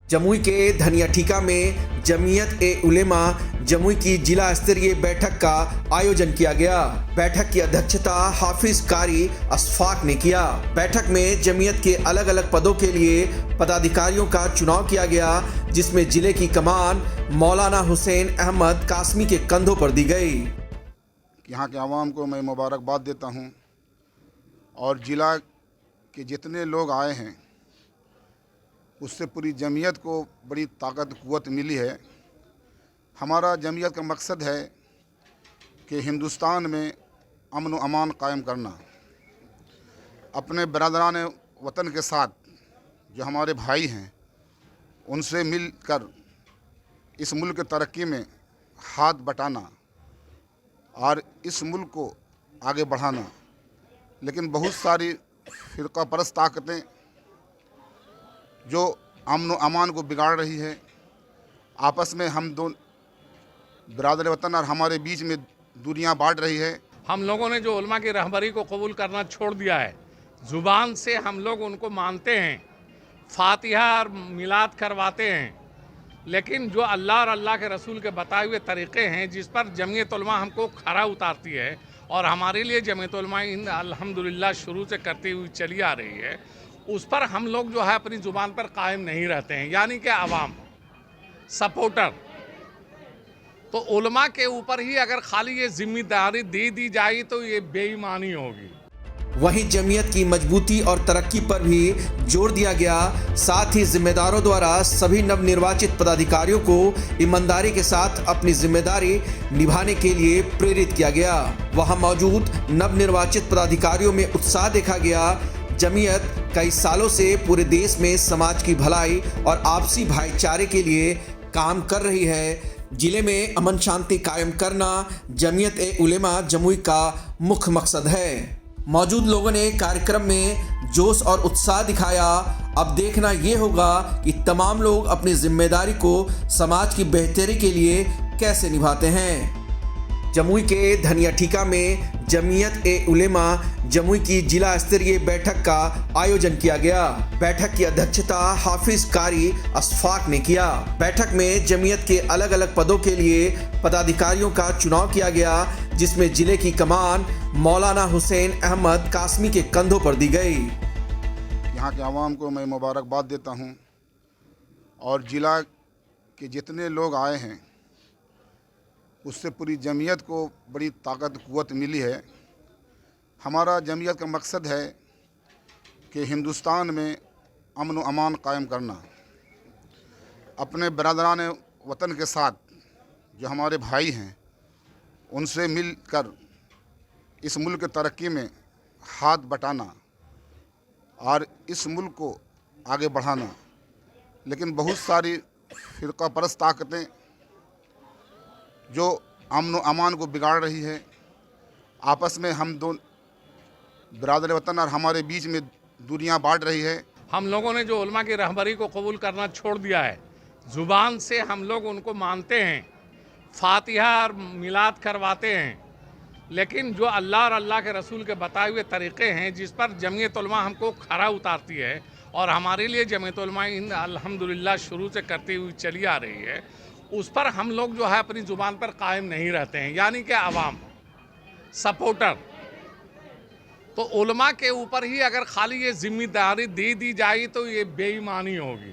जमुई के धनियाठीका में जमीयत ए उलेमा जमुई की जिला स्तरीय बैठक का आयोजन किया गया। बैठक की अध्यक्षता हाफिज कारी अशफाक ने किया। बैठक में जमीयत के अलग अलग पदों के लिए पदाधिकारियों का चुनाव किया गया, जिसमें जिले की कमान मौलाना हुसैन अहमद कासमी के कंधों पर दी गई। यहाँ के आवाम को मैं मुबारकबाद देता हूँ और जिला के जितने लोग आए हैं उससे पूरी जमीयत को बड़ी ताकत कुव्वत मिली है। हमारा जमीयत का मकसद है कि हिंदुस्तान में अमन व अमान कायम करना, अपने बरदरान वतन के साथ जो हमारे भाई हैं उनसे मिलकर इस मुल्क की तरक्की में हाथ बटाना और इस मुल्क को आगे बढ़ाना। लेकिन बहुत सारी फ़िरका परस्त ताकतें जो अमन व अमान को बिगाड़ रही है, आपस में हम दो बिरादर वतन और हमारे बीच में दूरियां बांट रही है। हम लोगों ने जो उलमा की रहबरी को कबूल करना छोड़ दिया है, ज़ुबान से हम लोग उनको मानते हैं, फातिहा और मिलाद करवाते हैं, लेकिन जो अल्लाह और अल्लाह के रसूल के बताए हुए तरीक़े हैं जिस पर जमीयत उलमा हमको खरा उतारती है और हमारे लिए जमीयत उलमा हिंद अल्हम्दुलिल्लाह शुरू से करती हुई चली आ रही है, उस पर हम लोग जो है अपनी ज़ुबान पर कायम नहीं रहते हैं। यानी कि आवाम सपोर्टर तो उलमा के ऊपर ही अगर खाली ये जिम्मेदारी दे दी जाए तो ये बेईमानी होगी। वहीं जमीयत की मजबूती और तरक्की पर भी जोर दिया गया। साथ ही जिम्मेदारों द्वारा सभी नवनिर्वाचित पदाधिकारियों को ईमानदारी के साथ अपनी जिम्मेदारी निभाने के लिए प्रेरित किया गया। वहां मौजूद नवनिर्वाचित पदाधिकारियों में उत्साह देखा गया। जमीयत कई सालों से पूरे देश में समाज की भलाई और आपसी भाईचारे के लिए काम कर रही है। जिले में अमन शांति कायम करना जमीयत ए उलेमा जमुई का मुख्य मकसद है। मौजूद लोगों ने कार्यक्रम में जोश और उत्साह दिखाया। अब देखना ये होगा कि तमाम लोग अपनी जिम्मेदारी को समाज की बेहतरी के लिए कैसे निभाते हैं। जमुई के धनियाठीका में जमीयत ए उलेमा जमुई की जिला स्तरीय बैठक का आयोजन किया गया। बैठक की अध्यक्षता हाफिज कारी अशफाक ने किया। बैठक में जमीयत के अलग अलग पदों के लिए पदाधिकारियों का चुनाव किया गया, जिसमें जिले की कमान मौलाना हुसैन अहमद कासमी के कंधों पर दी गई। यहाँ के आवाम को मैं मुबारकबाद देता हूँ और जिला के जितने लोग आए हैं उससे पूरी जमीयत को बड़ी ताकत कुव्वत मिली है। हमारा जमीयत का मकसद है कि हिंदुस्तान में अमन व अमान कायम करना, अपने बरदरान वतन के साथ जो हमारे भाई हैं उनसे मिलकर इस मुल्क की तरक्की में हाथ बटाना और इस मुल्क को आगे बढ़ाना। लेकिन बहुत सारी फ़िरका परस्त ताकतें जो अमन व अमान को बिगाड़ रही है, आपस में हम दो बिरादर वतन और हमारे बीच में दूरियां बांट रही है। हम लोगों ने जो उलमा की रहबरी को कबूल करना छोड़ दिया है, ज़ुबान से हम लोग उनको मानते हैं, फातिहा और मिलाद करवाते हैं, लेकिन जो अल्लाह और अल्लाह के रसूल के बताए हुए तरीक़े हैं जिस पर जमीयत उलमा हमको खरा उतारती है और हमारे लिए जमीयत उलमा हिंद अल्हम्दुलिल्लाह शुरू से करती हुई चली आ रही है, उस पर हम लोग जो है अपनी ज़ुबान पर कायम नहीं रहते हैं। यानी कि आवाम सपोर्टर तो उलमा के ऊपर ही अगर खाली ये जिम्मेदारी दे दी जाए तो ये बेईमानी होगी।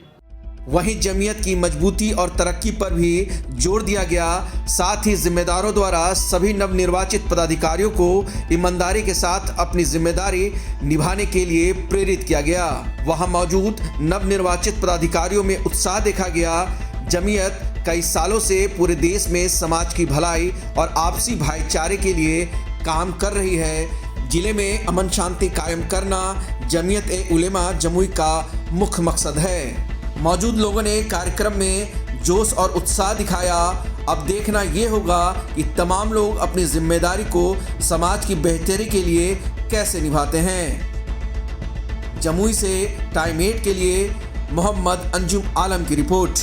वहीं जमीयत की मजबूती और तरक्की पर भी जोर दिया गया। साथ ही जिम्मेदारों द्वारा सभी नवनिर्वाचित पदाधिकारियों को ईमानदारी के साथ अपनी जिम्मेदारी निभाने के लिए प्रेरित किया गया। वहां मौजूद नवनिर्वाचित पदाधिकारियों में उत्साह देखा गया। जमीयत कई सालों से पूरे देश में समाज की भलाई और आपसी भाईचारे के लिए काम कर रही है। जिले में अमन शांति कायम करना जमीयत ए उलेमा जमुई का मुख्य मकसद है। मौजूद लोगों ने कार्यक्रम में जोश और उत्साह दिखाया। अब देखना ये होगा कि तमाम लोग अपनी जिम्मेदारी को समाज की बेहतरी के लिए कैसे निभाते हैं। जमुई से टाइम 8 के लिए मोहम्मद अंजुम आलम की रिपोर्ट।